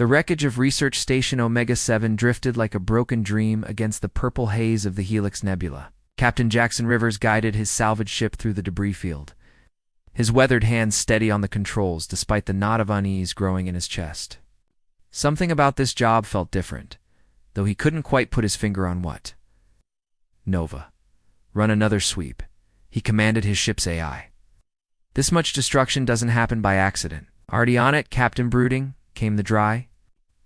The wreckage of Research Station Omega-7 drifted like a broken dream against the purple haze of the Helix Nebula. Captain Jackson Rivers guided his salvage ship through the debris field, his weathered hands steady on the controls despite the knot of unease growing in his chest. Something about this job felt different, though he couldn't quite put his finger on what. "Nova, run another sweep," he commanded his ship's AI. "This much destruction doesn't happen by accident." "Already on it, Captain Brooding," came the dry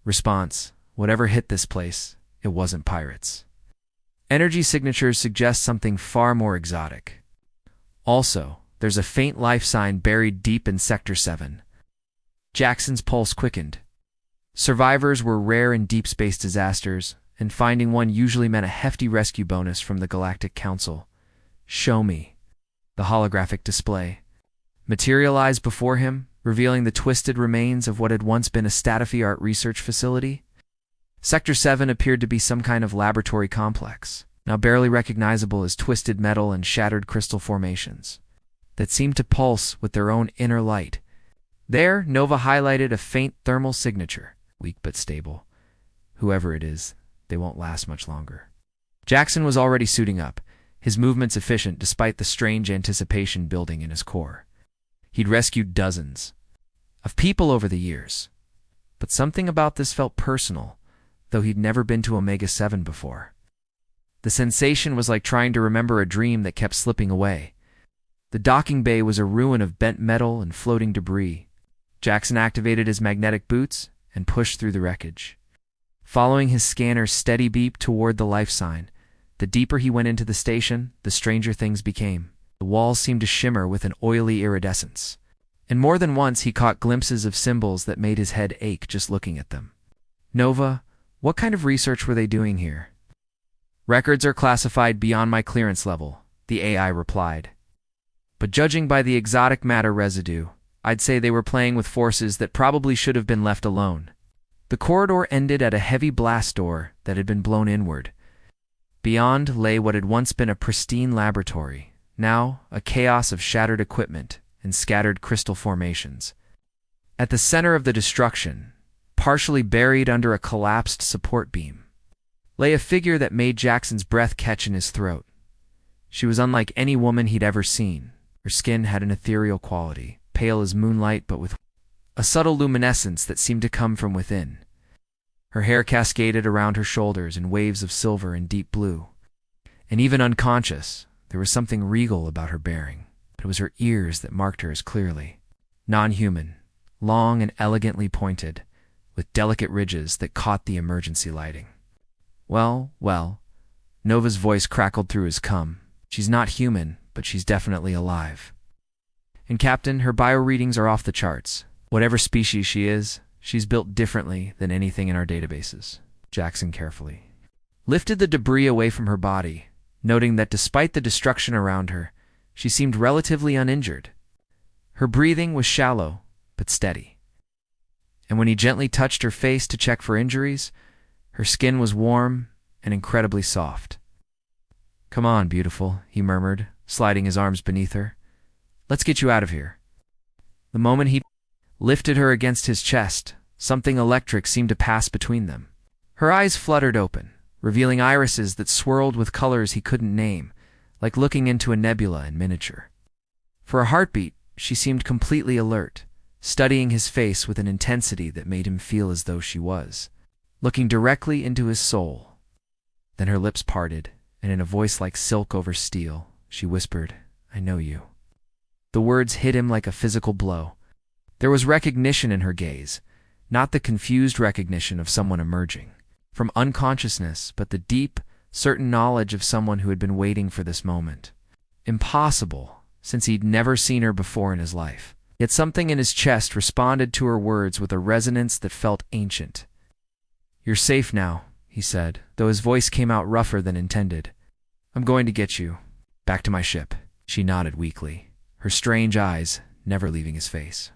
response. "Whatever hit this place, it wasn't pirates." Energy signatures suggest something far more exotic. Also, there's a faint life sign buried deep in Sector 7. Jackson's pulse quickened. Survivors were rare in deep space disasters, and finding one usually meant a hefty rescue bonus from the Galactic Council. "Show me." The holographic display materialized before him, revealing the twisted remains of what had once been a state-of-the-art research facility. Sector 7 appeared to be some kind of laboratory complex, now barely recognizable as twisted metal and shattered crystal formations that seemed to pulse with their own inner light. There, Nova highlighted a faint thermal signature, weak but stable. Whoever it is, they won't last much longer. Jackson was already suiting up, his movements efficient despite the strange anticipation building in his core. He'd rescued dozens of people over the years, but something about this felt personal, though he'd never been to Omega-7 before. The sensation was like trying to remember a dream that kept slipping away. The docking bay was a ruin of bent metal and floating debris. Jackson activated his magnetic boots and pushed through the wreckage. Following his scanner's steady beep toward the life sign, the deeper he went into the station, the stranger things became. The walls seemed to shimmer with an oily iridescence, and more than once he caught glimpses of symbols that made his head ache just looking at them. "Nova, what kind of research were they doing here?" "Records are classified beyond my clearance level," the AI replied. "But judging by the exotic matter residue, I'd say they were playing with forces that probably should have been left alone." The corridor ended at a heavy blast door that had been blown inward. Beyond lay what had once been a pristine laboratory, now a chaos of shattered equipment and scattered crystal formations. At the center of the destruction, partially buried under a collapsed support beam, lay a figure that made Jackson's breath catch in his throat. She was unlike any woman he'd ever seen. Her skin had an ethereal quality, pale as moonlight but with a subtle luminescence that seemed to come from within. Her hair cascaded around her shoulders in waves of silver and deep blue. And even unconscious, there was something regal about her bearing. It was her ears that marked her as clearly non-human, long and elegantly pointed, with delicate ridges that caught the emergency lighting. Well, Nova's voice crackled through his cum. "She's not human, but she's definitely alive. And Captain, her bioreadings are off the charts. Whatever species she is, she's built differently than anything in our databases." Jackson carefully lifted the debris away from her body, noting that despite the destruction around her, she seemed relatively uninjured. Her breathing was shallow, but steady. And when he gently touched her face to check for injuries, her skin was warm and incredibly soft. "Come on, beautiful," he murmured, sliding his arms beneath her. "Let's get you out of here." The moment he lifted her against his chest, something electric seemed to pass between them. Her eyes fluttered open, revealing irises that swirled with colors he couldn't name, like looking into a nebula in miniature. For a heartbeat, she seemed completely alert, studying his face with an intensity that made him feel as though she was looking directly into his soul. Then her lips parted, and in a voice like silk over steel, she whispered, "I know you." The words hit him like a physical blow. There was recognition in her gaze, not the confused recognition of someone emerging from unconsciousness, but the deep, certain knowledge of someone who had been waiting for this moment. Impossible, since he'd never seen her before in his life. Yet something in his chest responded to her words with a resonance that felt ancient. "You're safe now," he said, though his voice came out rougher than intended. "I'm going to get you back to my ship." She nodded weakly, her strange eyes never leaving his face.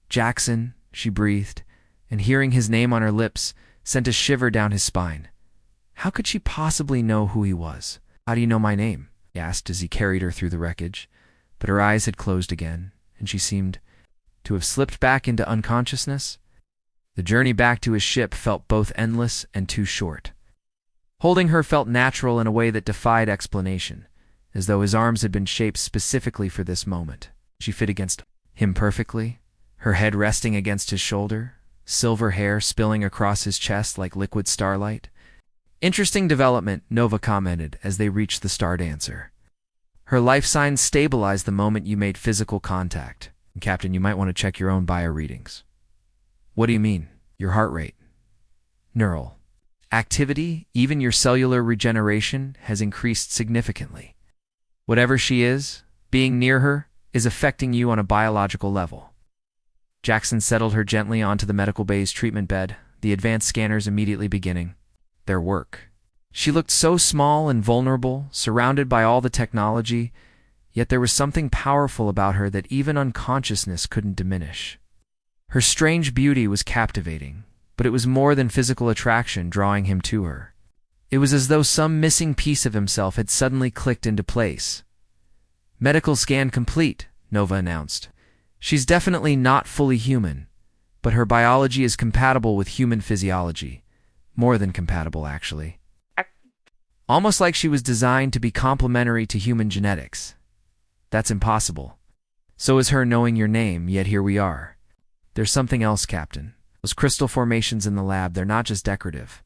"Jackson," she breathed, and hearing his name on her lips sent a shiver down his spine. How could she possibly know who he was? "How do you know my name?" he asked as he carried her through the wreckage, but her eyes had closed again, and she seemed to have slipped back into unconsciousness. The journey back to his ship felt both endless and too short. Holding her felt natural in a way that defied explanation, as though his arms had been shaped specifically for this moment. She fit against him perfectly, her head resting against his shoulder, silver hair spilling across his chest like liquid starlight. Interesting development, Nova commented as they reached the star dancer. Her life signs stabilized the moment you made physical contact. And Captain, you might want to check your own bio readings. What do you mean? Your heart rate, neural activity, even your cellular regeneration has increased significantly. Whatever she is, being near her is affecting you on a biological level. Jackson settled her gently onto the medical bay's treatment bed, the advanced scanners immediately beginning their work. She looked so small and vulnerable, surrounded by all the technology, yet there was something powerful about her that even unconsciousness couldn't diminish. Her strange beauty was captivating, but it was more than physical attraction drawing him to her. It was as though some missing piece of himself had suddenly clicked into place. Medical scan complete, Nova announced. She's definitely not fully human, but her biology is compatible with human physiology. More than compatible, actually. Almost like she was designed to be complementary to human genetics. That's impossible. So is her knowing your name, yet here we are. There's something else, Captain. Those crystal formations in the lab, they're not just decorative.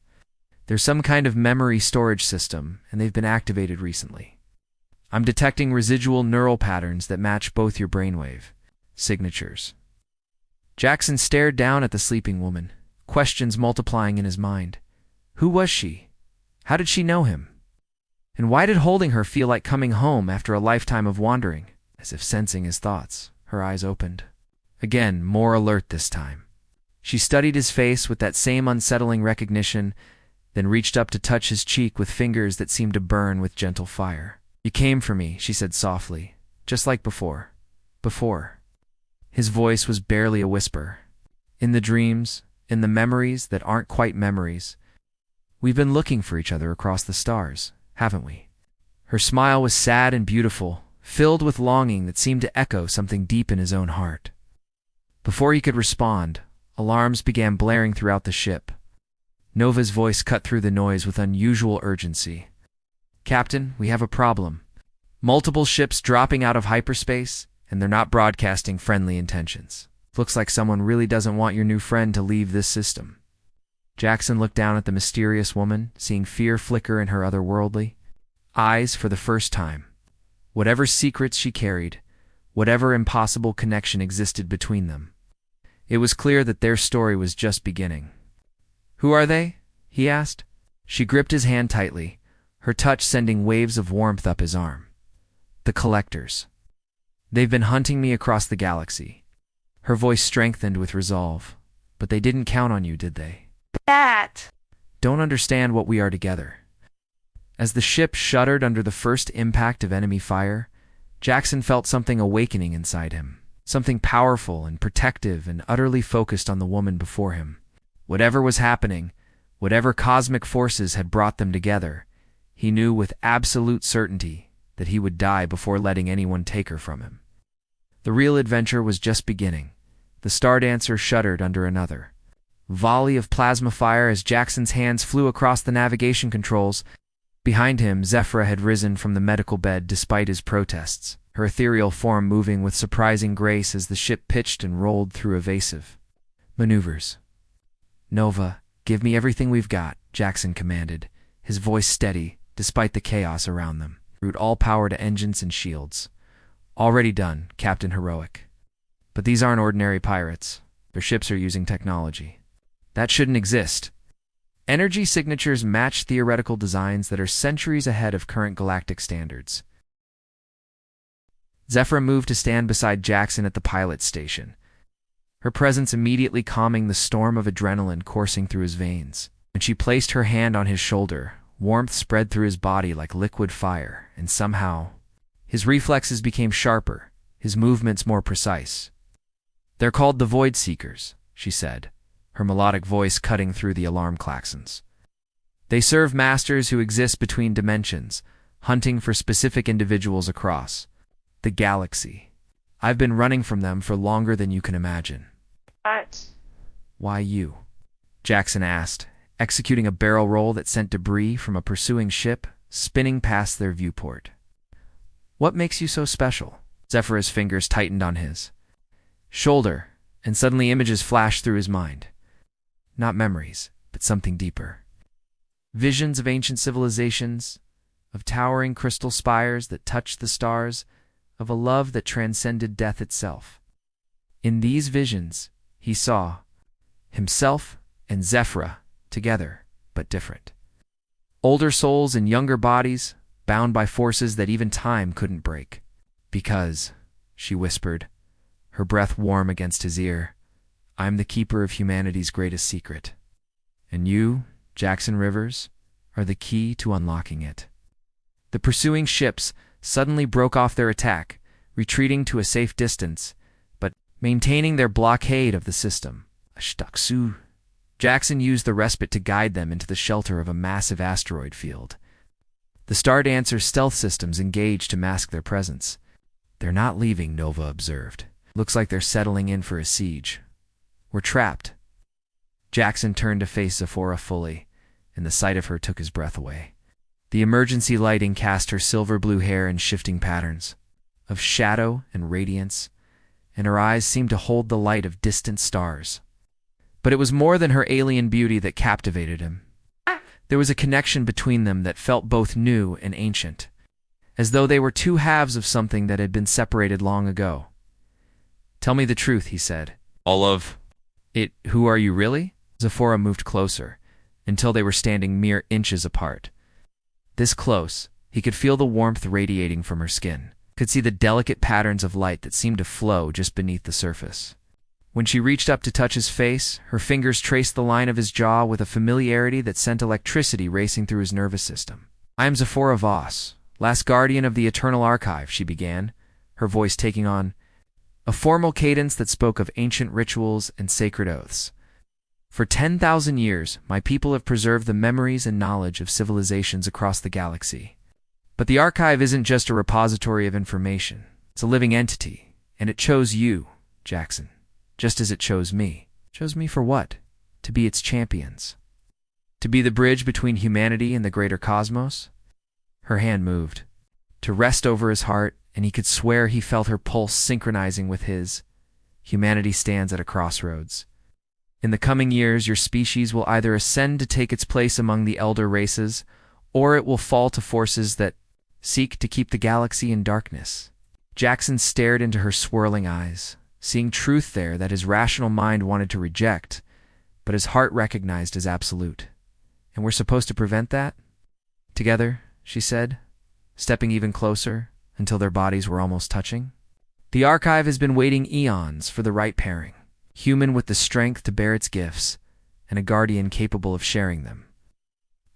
There's some kind of memory storage system, and they've been activated recently. I'm detecting residual neural patterns that match both your brainwave signatures. Jackson stared down at the sleeping woman, questions multiplying in his mind. Who was she? How did she know him? And why did holding her feel like coming home after a lifetime of wandering? As if sensing his thoughts, her eyes opened. Again, more alert this time. She studied his face with that same unsettling recognition, then reached up to touch his cheek with fingers that seemed to burn with gentle fire. You came for me, she said softly, just like before. Before. His voice was barely a whisper. In the dreams, in the memories that aren't quite memories, we've been looking for each other across the stars, haven't we? Her smile was sad and beautiful, filled with longing that seemed to echo something deep in his own heart. Before he could respond, alarms began blaring throughout the ship. Nova's voice cut through the noise with unusual urgency. Captain, we have a problem. Multiple ships dropping out of hyperspace, and they're not broadcasting friendly intentions. Looks like someone really doesn't want your new friend to leave this system. Jackson looked down at the mysterious woman, seeing fear flicker in her otherworldly eyes for the first time. Whatever secrets she carried, whatever impossible connection existed between them, it was clear that their story was just beginning. Who are they? He asked. She gripped his hand tightly, her touch sending waves of warmth up his arm. The Collectors. They've been hunting me across the galaxy. Her voice strengthened with resolve. But they didn't count on you, did they? Don't understand what we are together. As the ship shuddered under the first impact of enemy fire, Jackson felt something awakening inside him. Something powerful and protective and utterly focused on the woman before him. Whatever was happening, whatever cosmic forces had brought them together, he knew with absolute certainty that he would die before letting anyone take her from him. The real adventure was just beginning. The Star Dancer shuddered under another volley of plasma fire as Jackson's hands flew across the navigation controls. Behind him, Zephyra had risen from the medical bed despite his protests, her ethereal form moving with surprising grace as the ship pitched and rolled through evasive maneuvers. Nova, give me everything we've got, Jackson commanded, his voice steady despite the chaos around them. Route all power to engines and shields. Already done, Captain Heroic. But these aren't ordinary pirates. Their ships are using technology. That shouldn't exist. Energy signatures match theoretical designs that are centuries ahead of current galactic standards. Zephyra moved to stand beside Jackson at the pilot's station, her presence immediately calming the storm of adrenaline coursing through his veins. When she placed her hand on his shoulder, warmth spread through his body like liquid fire, and somehow, his reflexes became sharper, his movements more precise. They're called the Void Seekers, she said, her melodic voice cutting through the alarm klaxons. They serve masters who exist between dimensions, hunting for specific individuals across the galaxy. I've been running from them for longer than you can imagine. "Why you?" Jackson asked, executing a barrel roll that sent debris from a pursuing ship spinning past their viewport. "What makes you so special?" Zephyra's fingers tightened on his shoulder, and suddenly images flashed through his mind. Not memories, but something deeper. Visions of ancient civilizations, of towering crystal spires that touched the stars, of a love that transcended death itself. In these visions, he saw himself and Zephyra together, but different. Older souls in younger bodies, bound by forces that even time couldn't break. "Because," she whispered, her breath warm against his ear, "I'm the keeper of humanity's greatest secret. And you, Jackson Rivers, are the key to unlocking it." The pursuing ships suddenly broke off their attack, retreating to a safe distance, but maintaining their blockade of the system. Ashtaksu. Jackson used the respite to guide them into the shelter of a massive asteroid field. The Star Dancer's stealth systems engaged to mask their presence. "They're not leaving," Nova observed. "Looks like they're settling in for a siege. We're trapped." Jackson turned to face Zephora fully, and the sight of her took his breath away. The emergency lighting cast her silver-blue hair in shifting patterns of shadow and radiance, and her eyes seemed to hold the light of distant stars. But it was more than her alien beauty that captivated him. There was a connection between them that felt both new and ancient, as though they were two halves of something that had been separated long ago. "Tell me the truth," he said. "All of it. Who are you really?" Zephora moved closer, until they were standing mere inches apart. This close, he could feel the warmth radiating from her skin, could see the delicate patterns of light that seemed to flow just beneath the surface. When she reached up to touch his face, her fingers traced the line of his jaw with a familiarity that sent electricity racing through his nervous system. "I am Zephora Voss, last guardian of the Eternal Archive," she began, her voice taking on a formal cadence that spoke of ancient rituals and sacred oaths. "For 10,000 years, my people have preserved the memories and knowledge of civilizations across the galaxy. But the archive isn't just a repository of information. It's a living entity, and it chose you, Jackson, just as it chose me. Chose me for what? To be its champions. To be the bridge between humanity and the greater cosmos?" Her hand moved, to rest over his heart, and he could swear he felt her pulse synchronizing with his. "Humanity stands at a crossroads. In the coming years, your species will either ascend to take its place among the elder races, or it will fall to forces that seek to keep the galaxy in darkness." Jackson stared into her swirling eyes, seeing truth there that his rational mind wanted to reject, but his heart recognized as absolute. "And we're supposed to prevent that?" "Together," she said, stepping even closer until their bodies were almost touching. "The archive has been waiting eons for the right pairing, human with the strength to bear its gifts, and a guardian capable of sharing them.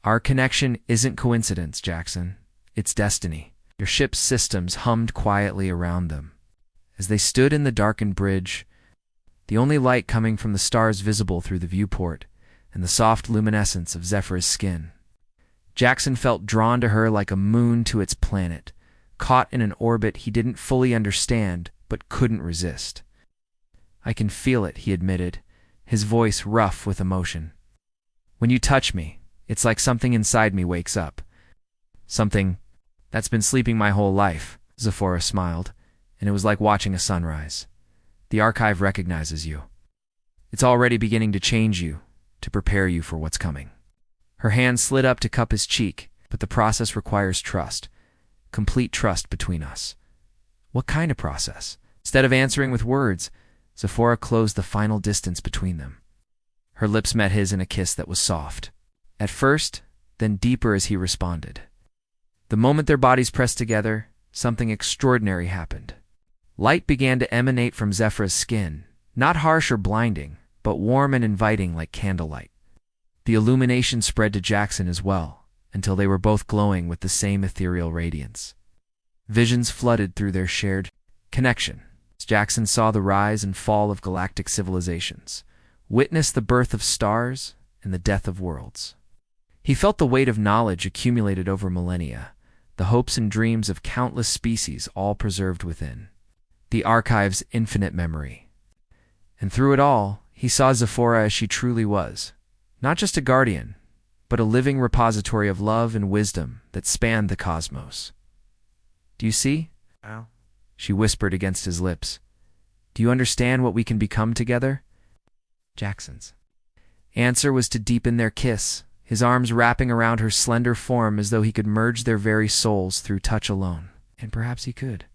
Our connection isn't coincidence, Jackson. It's destiny." Your ship's systems hummed quietly around them. As they stood in the darkened bridge, the only light coming from the stars visible through the viewport and the soft luminescence of Zephyr's skin, Jackson felt drawn to her like a moon to its planet, caught in an orbit he didn't fully understand but couldn't resist. "I can feel it," he admitted, his voice rough with emotion. "When you touch me, it's like something inside me wakes up. Something that's been sleeping my whole life," Zephora smiled, and it was like watching a sunrise. "The archive recognizes you. It's already beginning to change you, to prepare you for what's coming." Her hand slid up to cup his cheek, but the process requires trust. Complete trust between us. "What kind of process?" Instead of answering with words, Zephora closed the final distance between them. Her lips met his in a kiss that was soft. At first, then deeper as he responded. The moment their bodies pressed together, something extraordinary happened. Light began to emanate from Zephyr's skin, not harsh or blinding, but warm and inviting like candlelight. The illumination spread to Jackson as well, until they were both glowing with the same ethereal radiance. Visions flooded through their shared connection. Jackson saw the rise and fall of galactic civilizations, witnessed the birth of stars and the death of worlds. He felt the weight of knowledge accumulated over millennia, the hopes and dreams of countless species all preserved within the archive's infinite memory. And through it all, he He saw Zephora as she truly was, not just a guardian, but a living repository of love and wisdom that spanned the cosmos. "Do you see?" Well, she whispered against his lips. "Do you understand what we can become together?" Jackson's answer was to deepen their kiss, his arms wrapping around her slender form as though he could merge their very souls through touch alone. And perhaps he could.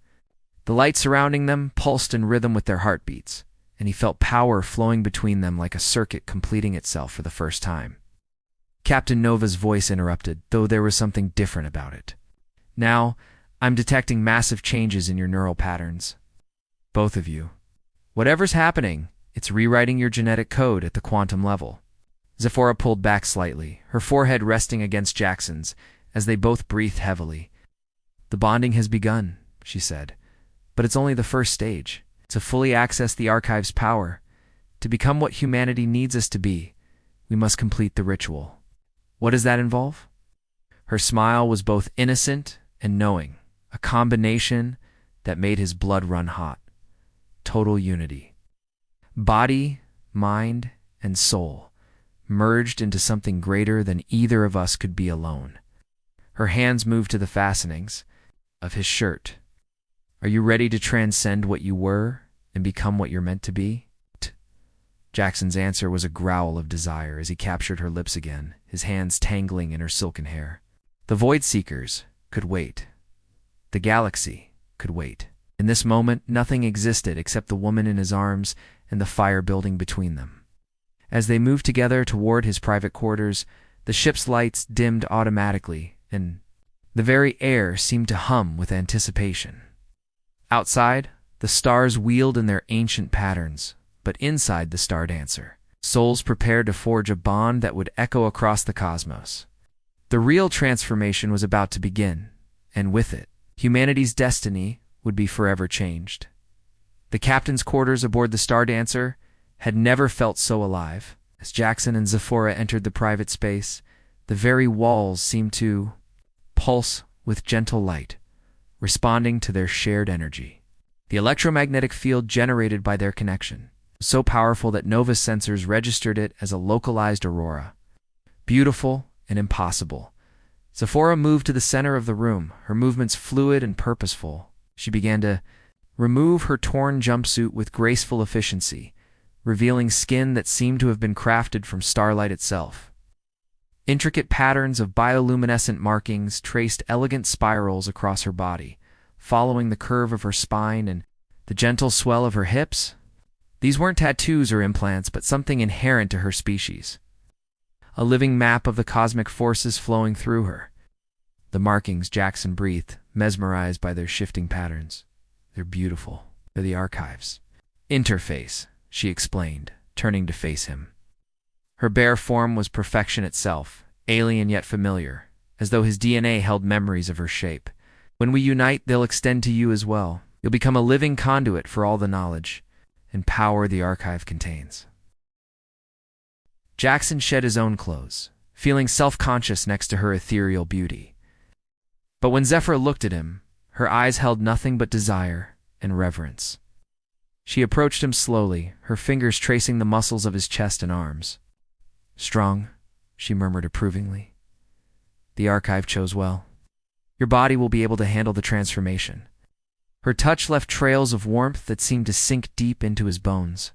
The light surrounding them pulsed in rhythm with their heartbeats, and he felt power flowing between them like a circuit completing itself for the first time. Captain Nova's voice interrupted, though there was something different about it. "Now, I'm detecting massive changes in your neural patterns. Both of you. Whatever's happening, it's rewriting your genetic code at the quantum level." Zephora pulled back slightly, her forehead resting against Jackson's, as they both breathed heavily. "The bonding has begun," she said, "but it's only the first stage. To fully access the archive's power, to become what humanity needs us to be, we must complete the ritual. What does that involve?" Her smile was both innocent and knowing, a combination that made his blood run hot. Total unity. Body, mind, and soul merged into something greater than either of us could be alone. Her hands moved to the fastenings of his shirt. "Are you ready to transcend what you were and become what you're meant to be?" Jackson's answer was a growl of desire as he captured her lips again, his hands tangling in her silken hair. The Void Seekers could wait. The galaxy could wait. In this moment, nothing existed except the woman in his arms and the fire building between them. As they moved together toward his private quarters, the ship's lights dimmed automatically, and the very air seemed to hum with anticipation. Outside, the stars wheeled in their ancient patterns, but inside the Star Dancer, souls prepared to forge a bond that would echo across the cosmos. The real transformation was about to begin, and with it, humanity's destiny would be forever changed. The captain's quarters aboard the Star Dancer had never felt so alive. As Jackson and Zephora entered the private space, the very walls seemed to pulse with gentle light, responding to their shared energy. The electromagnetic field generated by their connection was so powerful that Nova's sensors registered it as a localized aurora. Beautiful and impossible. Zephora moved to the center of the room, her movements fluid and purposeful. She began to remove her torn jumpsuit with graceful efficiency, revealing skin that seemed to have been crafted from starlight itself. Intricate patterns of bioluminescent markings traced elegant spirals across her body, following the curve of her spine and the gentle swell of her hips. These weren't tattoos or implants, but something inherent to her species. A living map of the cosmic forces flowing through her. The markings, Jackson breathed, mesmerized by their shifting patterns. "They're beautiful. They're the archives." "Interface," she explained, turning to face him. Her bare form was perfection itself, alien yet familiar, as though his DNA held memories of her shape. "When we unite, they'll extend to you as well. You'll become a living conduit for all the knowledge and power the archive contains." Jackson shed his own clothes, feeling self-conscious next to her ethereal beauty. But when Zephora looked at him, her eyes held nothing but desire and reverence. She approached him slowly, her fingers tracing the muscles of his chest and arms. "Strong," she murmured approvingly. "The archive chose well. Your body will be able to handle the transformation." Her touch left trails of warmth that seemed to sink deep into his bones.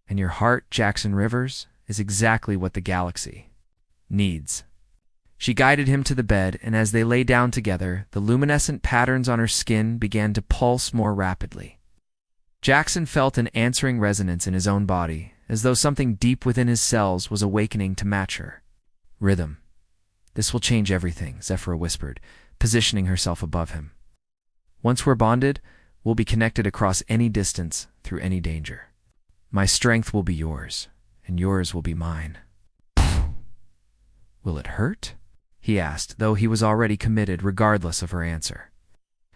"And your heart, Jackson Rivers, is exactly what the galaxy needs." She guided him to the bed, and as they lay down together, the luminescent patterns on her skin began to pulse more rapidly. Jackson felt an answering resonance in his own body, as though something deep within his cells was awakening to match her. "Rhythm. This will change everything," Zephora whispered, positioning herself above him. "Once we're bonded, we'll be connected across any distance, through any danger. My strength will be yours, and yours will be mine." "Will it hurt?" he asked, though he was already committed regardless of her answer.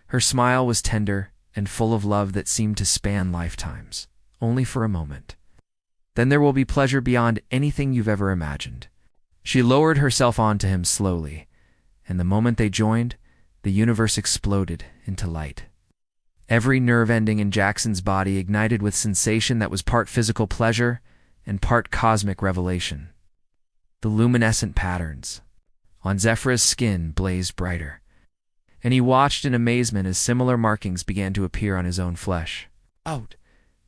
Her smile was tender and full of love that seemed to span lifetimes, only for a moment. "Then there will be pleasure beyond anything you've ever imagined." She lowered herself onto him slowly, and the moment they joined, the universe exploded into light. Every nerve ending in Jackson's body ignited with sensation that was part physical pleasure and part cosmic revelation. The luminescent patterns on Zephyra's skin blazed brighter, and he watched in amazement as similar markings began to appear on his own flesh,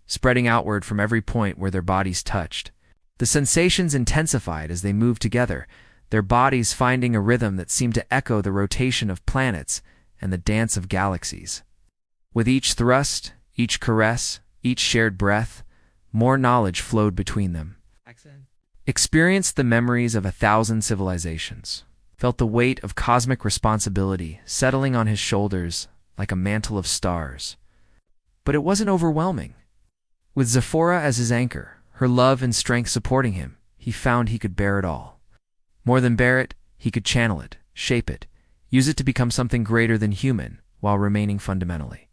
spreading outward from every point where their bodies touched. The sensations intensified as they moved together, their bodies finding a rhythm that seemed to echo the rotation of planets and the dance of galaxies. With each thrust, each caress, each shared breath, more knowledge flowed between them. Experienced the memories of 1,000 civilizations, felt the weight of cosmic responsibility settling on his shoulders like a mantle of stars. But it wasn't overwhelming. With Zephora as his anchor, her love and strength supporting him, he found he could bear it all. More than bear it, he could channel it, shape it, use it to become something greater than human while remaining fundamentally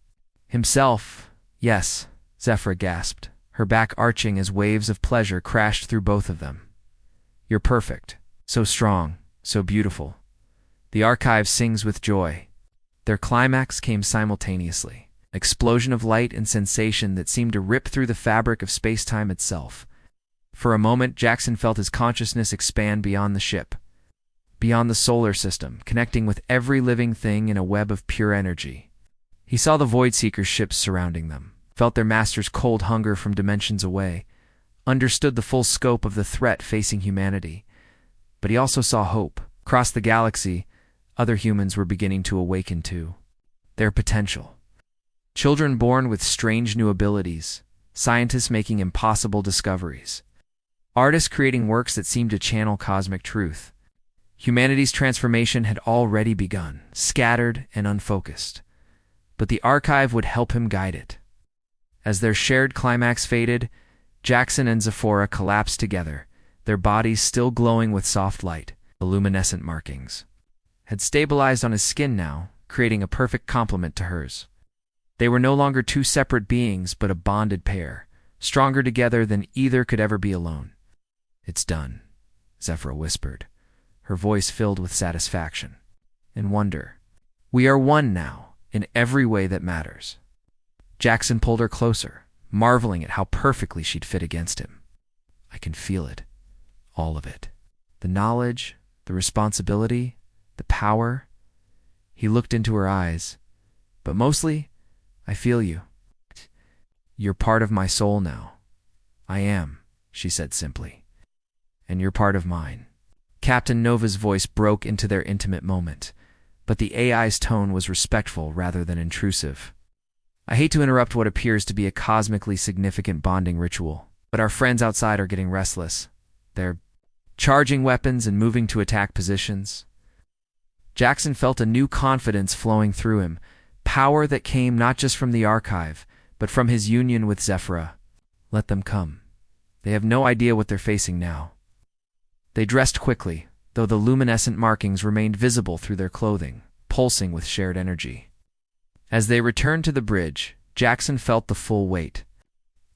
himself. Yes, Zephora gasped, her back arching as waves of pleasure crashed through both of them. You're perfect, so strong, so beautiful. The archive sings with joy. Their climax came simultaneously, an explosion of light and sensation that seemed to rip through the fabric of space-time itself. For a moment, Jackson felt his consciousness expand beyond the ship, beyond the solar system, connecting with every living thing in a web of pure energy. He saw the Void-Seeker ships surrounding them, felt their master's cold hunger from dimensions away, understood the full scope of the threat facing humanity. But he also saw hope. Across the galaxy, other humans were beginning to awaken to their potential. Children born with strange new abilities, scientists making impossible discoveries, artists creating works that seemed to channel cosmic truth. Humanity's transformation had already begun, scattered and unfocused. But the archive would help him guide it. As their shared climax faded, Jackson and Zephora collapsed together, their bodies still glowing with soft light. The luminescent markings had stabilized on his skin now, creating a perfect complement to hers. They were no longer two separate beings, but a bonded pair, stronger together than either could ever be alone. It's done, Zephora whispered, her voice filled with satisfaction and wonder. We are one now, in every way that matters. Jackson pulled her closer, marveling at how perfectly she'd fit against him. I can feel it. All of it. The knowledge, the responsibility, the power. He looked into her eyes. But mostly, I feel you. You're part of my soul now. I am, she said simply. And you're part of mine. Captain Nova's voice broke into their intimate moment, but the AI's tone was respectful rather than intrusive. I hate to interrupt what appears to be a cosmically significant bonding ritual, but our friends outside are getting restless. They're charging weapons and moving to attack positions. Jackson felt a new confidence flowing through him, power that came not just from the archive, but from his union with Zephora. Let them come. They have no idea what they're facing now. They dressed quickly, though the luminescent markings remained visible through their clothing, pulsing with shared energy. As they returned to the bridge, Jackson felt the full weight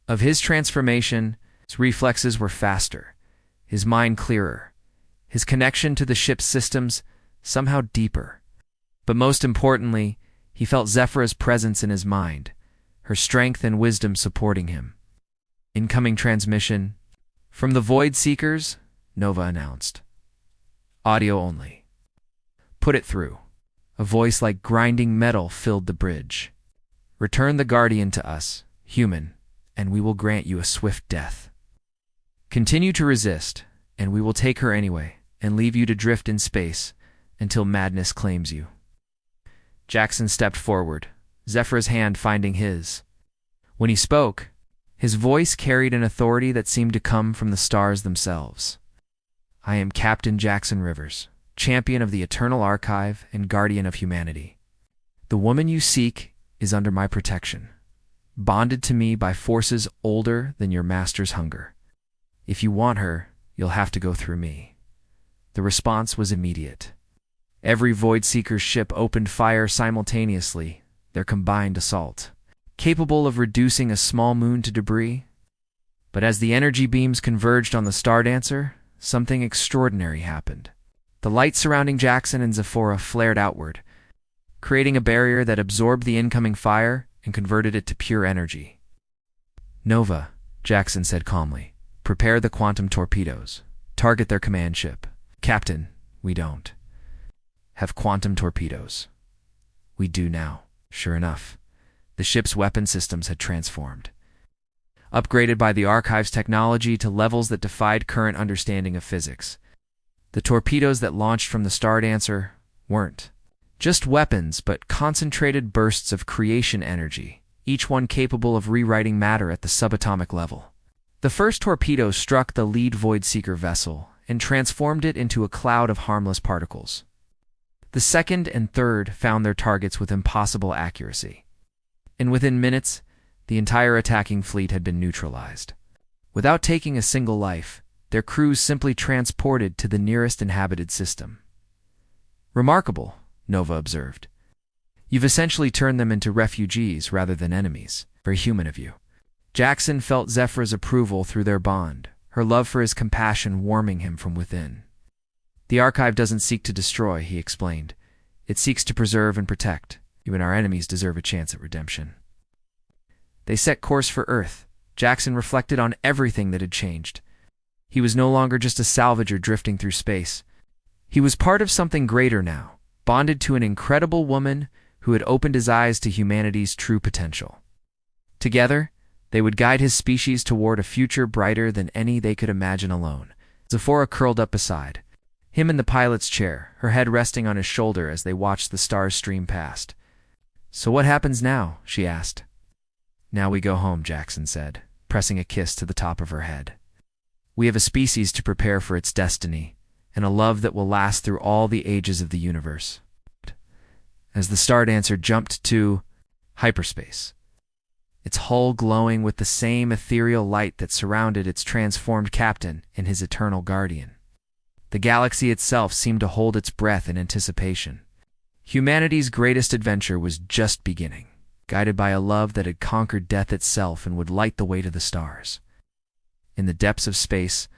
of his transformation. His reflexes were faster, his mind clearer, his connection to the ship's systems somehow deeper. But most importantly, he felt Zephora's presence in his mind, her strength and wisdom supporting him. Incoming transmission. From the Void Seekers, Nova announced. Audio only. Put it through. A voice like grinding metal filled the bridge. Return the Guardian to us, human, and we will grant you a swift death. Continue to resist, and we will take her anyway, and leave you to drift in space until madness claims you. Jackson stepped forward, Zephora's hand finding his. When he spoke, his voice carried an authority that seemed to come from the stars themselves. I am Captain Jackson Rivers, champion of the Eternal Archive and guardian of humanity. The woman you seek is under my protection, bonded to me by forces older than your master's hunger. If you want her, you'll have to go through me. The response was immediate. Every Void Seeker's ship opened fire simultaneously, their combined assault, capable of reducing a small moon to debris. But as the energy beams converged on the Stardancer, something extraordinary happened. The light surrounding Jackson and Zephora flared outward, creating a barrier that absorbed the incoming fire and converted it to pure energy. Nova, Jackson said calmly, Prepare the quantum torpedoes. Target their command ship. Captain, we don't have quantum torpedoes. We do now. Sure enough, the ship's weapon systems had transformed, upgraded by the Archive's technology to levels that defied current understanding of physics. The torpedoes that launched from the Stardancer weren't just weapons, but concentrated bursts of creation energy, each one capable of rewriting matter at the subatomic level. The first torpedo struck the lead Void Seeker vessel and transformed it into a cloud of harmless particles. The second and third found their targets with impossible accuracy, and within minutes, the entire attacking fleet had been neutralized. Without taking a single life, their crews simply transported to the nearest inhabited system. Remarkable, Nova observed. You've essentially turned them into refugees rather than enemies. Very human of you. Jackson felt Zephra's approval through their bond, her love for his compassion warming him from within. The Archive doesn't seek to destroy, he explained. It seeks to preserve and protect. Even our enemies deserve a chance at redemption. They set course for Earth. Jackson reflected on everything that had changed. He was no longer just a salvager drifting through space. He was part of something greater now, bonded to an incredible woman who had opened his eyes to humanity's true potential. Together, they would guide his species toward a future brighter than any they could imagine alone. Zephra curled up beside him in the pilot's chair, her head resting on his shoulder as they watched the stars stream past. "So what happens now?" she asked. "Now we go home," Jackson said, pressing a kiss to the top of her head. "We have a species to prepare for its destiny, and a love that will last through all the ages of the universe." As the Stardancer jumped to hyperspace, its hull glowing with the same ethereal light that surrounded its transformed captain and his eternal guardian, the galaxy itself seemed to hold its breath in anticipation. Humanity's greatest adventure was just beginning, guided by a love that had conquered death itself and would light the way to the stars. In the depths of space,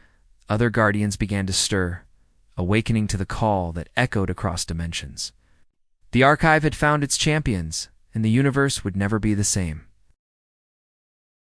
other guardians began to stir, awakening to the call that echoed across dimensions. The Archive had found its champions, and the universe would never be the same.